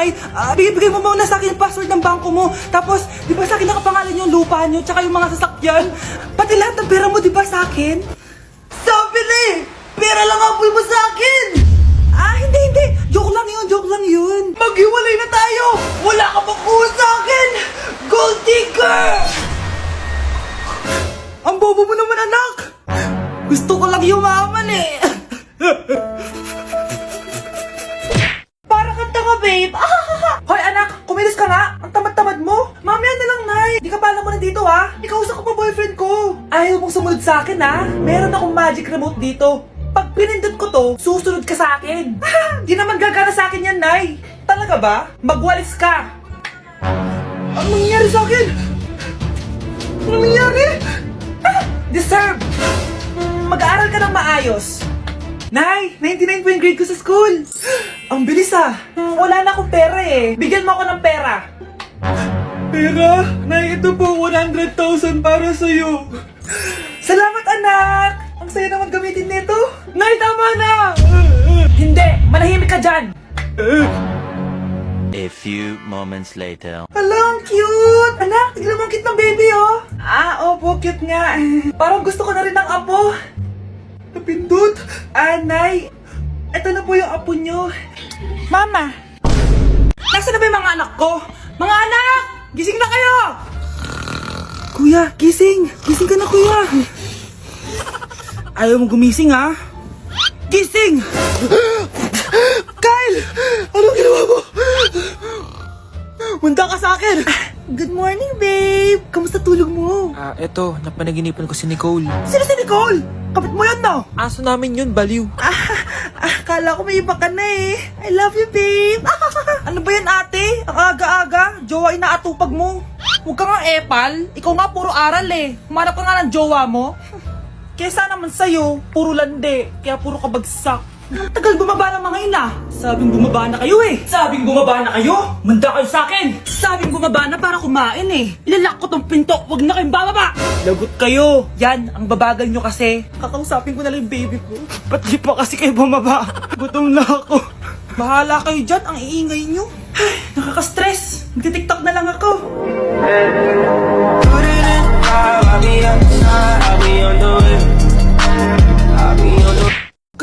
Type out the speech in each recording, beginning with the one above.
Nay, bigay mo muna sa akin yung password ng bangko mo. Tapos, di ba sa akin nakapangalan yung lupa nyo, tsaka yung mga sasakyan? Pati lahat ng pera mo, di ba sa akin? Sabi na eh! Pera lang apoy mo sa akin! Hindi. Joke lang yun. Maghiwalay na tayo! Wala ka pang kuha sa akin! Gold digger! Ang bobo mo naman, anak! Gusto ko lang yumaman eh! Para kang tanga, babe! Hoy, anak! Kumilos ka nga! Ang tamad-tamad mo! Mamaya na lang, Nay! Di ka pala mo nandito, ha? Ikausap ko pa boyfriend ko! Ayaw mong sumunod sa akin, ha? Meron akong magic remote dito. Pag pinindot ko to, susunod ka sa akin. Di naman gagana sa akin yan, Nay. Talaga ba? Magwalis ka. Ano nangyayari sa akin? Ano nangyayari? Deserve. Mag-aaral ka ng maayos. Nay, 99 po yung grade ko sa school. Ang bilis Wala na akong pera eh. Bigyan mo ako ng pera. Pera? Nay, ito po 100,000 para sa'yo. Salamat, anak! Ang saya naman gamitin nito. Nay, tama na! Hindi! Manahimik ka dyan! A few moments later. Hala, ang cute! Anak, tignan mo ang cute ng baby, oh! Opo, cute nga. Parang gusto ko na rin ng apo. Napindot! Nay, ito na po yung apo nyo. Mama! Nasaan na ba yung mga anak ko? Mga anak! Gising na kayo! Kuya, gising! Gising ka na, kuya! Ayaw mo gumising, ha? Gising! Kyle! Anong ginawa mo? Munda ka sa akin! Good morning, babe! Kamusta tulog mo? Eto, napanaginipan ko si Nicole. Sino si Nicole? Kapit mo yun, no? Aso namin yun, baliw. Kala ko may iba ka na eh. I love you, babe! Ano ba yan, ate? Ang aga-aga. Jowa inaatupag mo. Huwag ka nga epal. Ikaw nga puro aral eh. Humanap ka nga ng jowa mo. Kesa naman sa'yo, puro lande. Kaya puro kabagsak. Ang tagal bumaba ng mga ina. Sabing bumaba na kayo eh. Sabing bumaba na kayo. Manda kayo sa akin. Sabing bumaba na para kumain eh. Ilalak ko tong pinto. Huwag na kayong bababa. Lagot kayo. Yan, ang babagal nyo kasi. Kakausapin ko na lang yung baby ko. Ba't di pa kasi kayo bumaba? Gutom na ako. Bahala kayo dyan. Ang iingay nyo. Ay, nakaka-stress. Magti-tiktok na lang ako.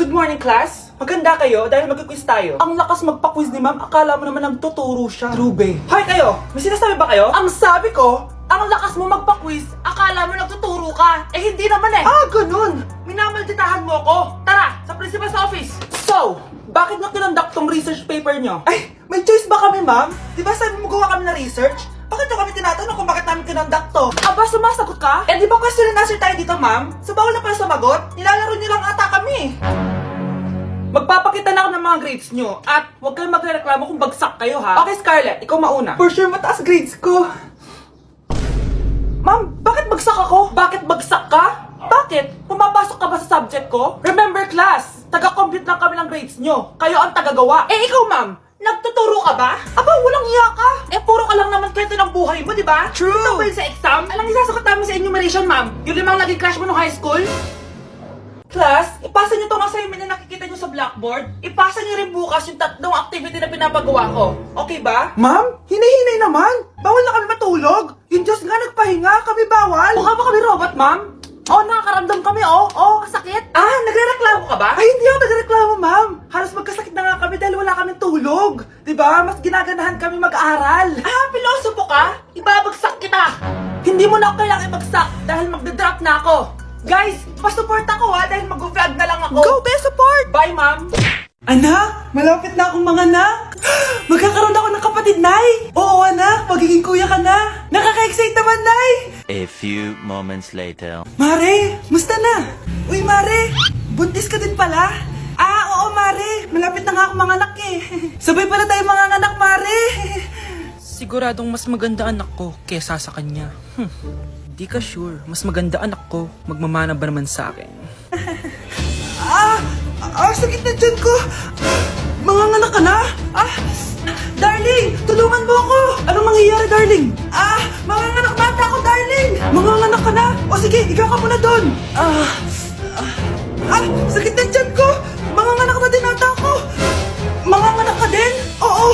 Good morning, class! Maganda kayo dahil mag-quiz tayo. Ang lakas magpa-quiz ni ma'am, akala mo naman nagtuturo siya. Trube. Hoy kayo! May sinasabi ba kayo? Ang sabi ko, ang lakas mo magpa-quiz, akala mo nagtuturo ka. Eh hindi naman eh. Ganun! Minamalditahan mo ako. Tara, sa principal's office. So, bakit nyo kinonduct tong research paper nyo? Ay, may choice ba kami, ma'am? Di ba sabi mo gawa kami na research? Bakit nyo kami tinatanong kung bakit namin kinonduct to? Aba, sumasagot ka? Eh di ba question and answer tayo dito, ma'am? So bawal na pala sumagot? Nilalaro nyo lang ata kami. Magpapakita na ako ng mga grades nyo at huwag kayong magreklamo kung bagsak kayo, ha? Okay, Scarlett, ikaw mauna. For sure, mataas grades ko. Ma'am, bakit bagsak ako? Bakit bagsak ka? Bakit? Pumapasok ka ba sa subject ko? Remember, class, taga-compute lang kami ng grades nyo. Kayo ang tagagawa. Eh, ikaw, ma'am, nagtuturo ka ba? Aba, walang iya ka. Eh, puro ka lang naman kwento ng buhay mo, di ba? True. Ito ba yun sa exam? Alang isasagot namin sa enumeration, ma'am. Yung limang naging crush mo nung high school? Class, ipasa nyo itong assignment na nakikita nyo sa blackboard. Ipasa nyo rin bukas yung tatlong activity na pinapagawa ko. Okay ba? Ma'am, hinay-hinay naman. Bawal na kami matulog. Yung Diyos nga nagpahinga, kami bawal. Mukha ba kami robot, ma'am? Nakakaramdam kami, kasakit. Nagrereklamo ka ba? Ay, hindi ako nagrereklamo, ma'am. Halos magkasakit na nga kami dahil wala kaming tulog. Diba? Mas ginaganahan kami mag-aral. Pilosopo ka? Ibabagsak kita. Hindi mo na ako kailangan ibagsak dahil magdadrop na ako. Guys, pa-support ako dahil mag-vlog na lang ako. Go, be support! Bye, ma'am! Anak, malapit na akong mga anak. Magkakaroon ako ng kapatid, Nay. Oo, anak, magiging kuya ka na. Nakaka-excite naman, Nay. A few moments later. Mare, musta na? Uy, Mare, buntis ka din pala? Oo, Mare, malapit na nga akong mga anak eh. Sabay pala tayo mga anak, Mare. Siguradong mas maganda anak ko kesa sa kanya. Di ka sure, mas maganda anak ko, magmamana ba naman sa akin? Sakit na dyan ko. Manganganak ka na? Darling, tulungan mo ako. Anong mangyayari, darling? Manganganak bata ako, darling. Manganganak ka na? O sige, ikaw ka muna doon. Sakit na dyan ko. Manganganak na din ata ako. Manganganak ka din? Oo.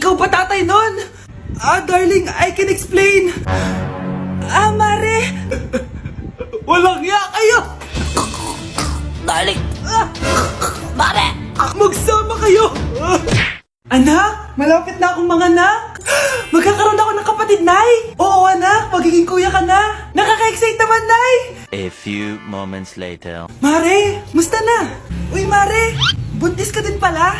ikaw ba tatay nun? Darling, I can explain. Mare. Walang ya kayo. Darling. Mare. Magsama kayo. Anak, malapit na akong mga anak. Magkakaroon ako ng kapatid, Nay. Oo, anak, magiging kuya ka na. Nakaka-excite naman, Nay. A few moments later. Mare, musta na? Uy, Mare, buntis ka din pala?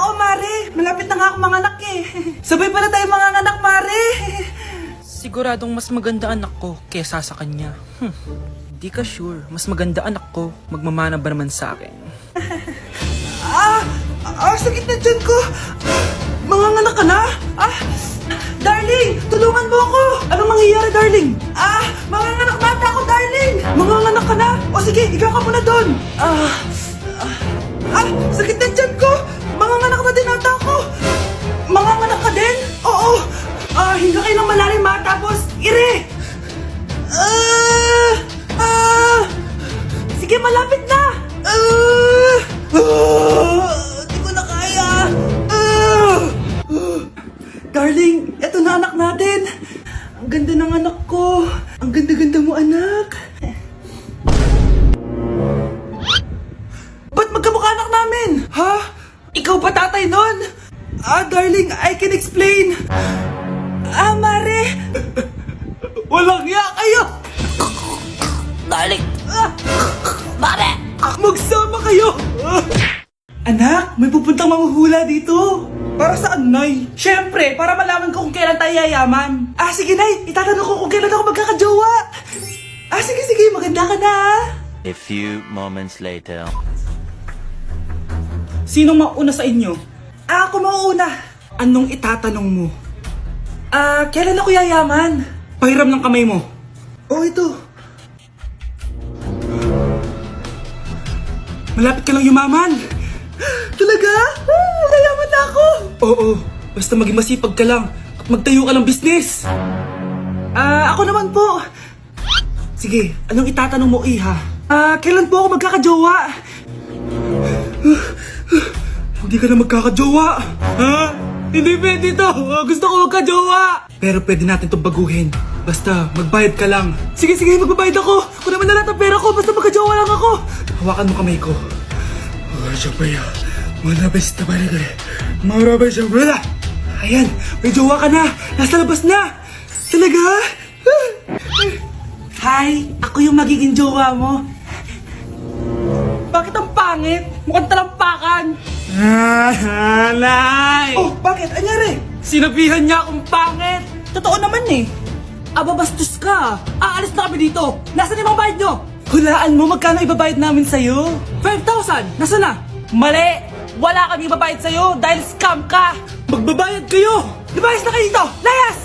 Oo, Mare, malapit na nga akong mga anak eh. Sabay pala tayo mga anak, Mare. Siguradong mas maganda anak ko kesa sa kanya. Di ka sure, mas maganda anak ko, magmamana ba naman sa akin? Sakit na dyan ko. Manganganak ka na? Darling, tulungan mo ako. Anong mangyayari, darling? Manganganak mata ako, darling. Manganganak ka na? O sige, ikaw ka muna doon. Sakit na dyan ko. Manganganak na din ata ako. Manganganak ka din? Oo. Hinga kayo ng malalim ha, tapos ire. Sige, malapit na. Di ko na kaya. Darling, eto na anak natin. Ang ganda ng anak ko. Ang ganda-ganda mo, anak. Ba't magkamukha anak namin? Ha? Ikaw ba tatay nun? Darling, I can explain. Mare. Walang ya kayo. Darling. Mare. Magsama kayo. Anak, may pupuntang manghuhula dito. Para saan, Nay? Siyempre, para malaman ko kung kailan tayo yayaman. Sige, Nay. Itatanong ko kung kailan ako magkakajowa. Sige. Maganda ka na, A few moments later. Sino mauna sa inyo? Ako mauna. Anong itatanong mo? Kailan ako yayaman? Pahiram ng kamay mo. Ito. Malapit ka lang yumaman. Talaga? Yayaman na ako. Oo, basta maging masipag ka lang at magtayo ka ng business. Ako naman po. Sige, anong itatanong mo, Iha? Kailan po ako magkakajowa? Hindi ka na magkakajowa. Hindi pwede to. Gusto ko magkajowa. Pero pwede natin itong baguhin. Basta, magbayad ka lang. Sige, magbabayad ako. Kung naman na lahat ang pera ko, basta magkajowa lang ako. Hawakan mo kamay ko. Ayan, may jowa ka na. Nasa labas na. Talaga? Hi, ako yung magiging jowa mo. Bakit ang pangit? Mukhang talampakan. Nay! Bakit? Anyari? Sinabihan niya akong pangit. Totoo naman eh. Bastos ka. Aalis na kami dito. Nasaan yung mga bayad nyo? Hulaan mo magkano ibabayad namin sa'yo? 5,000. Nasaan na? Mali. Wala kami ibabayad sa'yo dahil scam ka. Magbabayad kayo. Lumayas na kayo dito. Layas!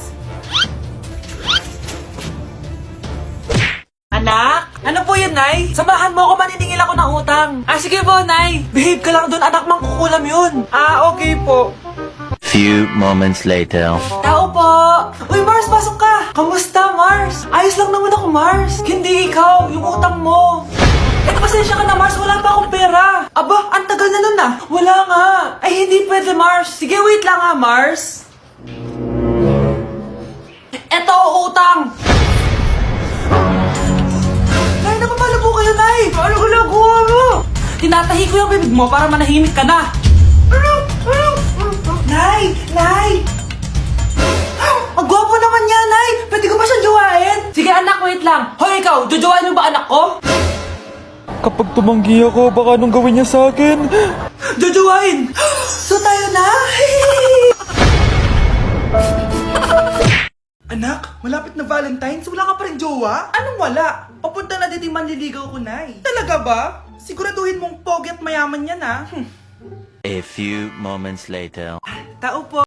Anak? Ano po yun, Nay? Samahan mo ako, maniningil ako ng utang. Sige po, Nay. Behave ka lang doon, anak, mangkukulam yun. Okay po. Few moments later. Tao po! Uy, Mars, pasok ka! Kamusta, Mars? Ayos lang naman ako, Mars. Hindi ikaw, yung utang mo. Pasensya ka na, Mars. Wala pa akong pera. Ang tagal na nun Wala nga. Ay, hindi pwede, Mars. Sige, wait lang Mars. Eto, utang. Nay, napapalo po kayo, Nay. Ano ginagawa mo? Tinatahi ko yung bibig mo para manahimik ka na. Nay! Ang gwapo naman niya, Nay! Pwede ko ba siyang jowain? Sige, anak, wait lang. Hoy, ikaw, jojowain mo ba anak ko? Kapag tumanggi ako, baka anong gawin niya sa akin? Jojowain! So tayo na! Anak, malapit na Valentine's, wala ka pa rin jowa? Anong wala? Papunta na dito yung manliligaw ko, Nay. Talaga ba? Siguraduhin mong pogi at mayaman yan, A few moments later. Tao po.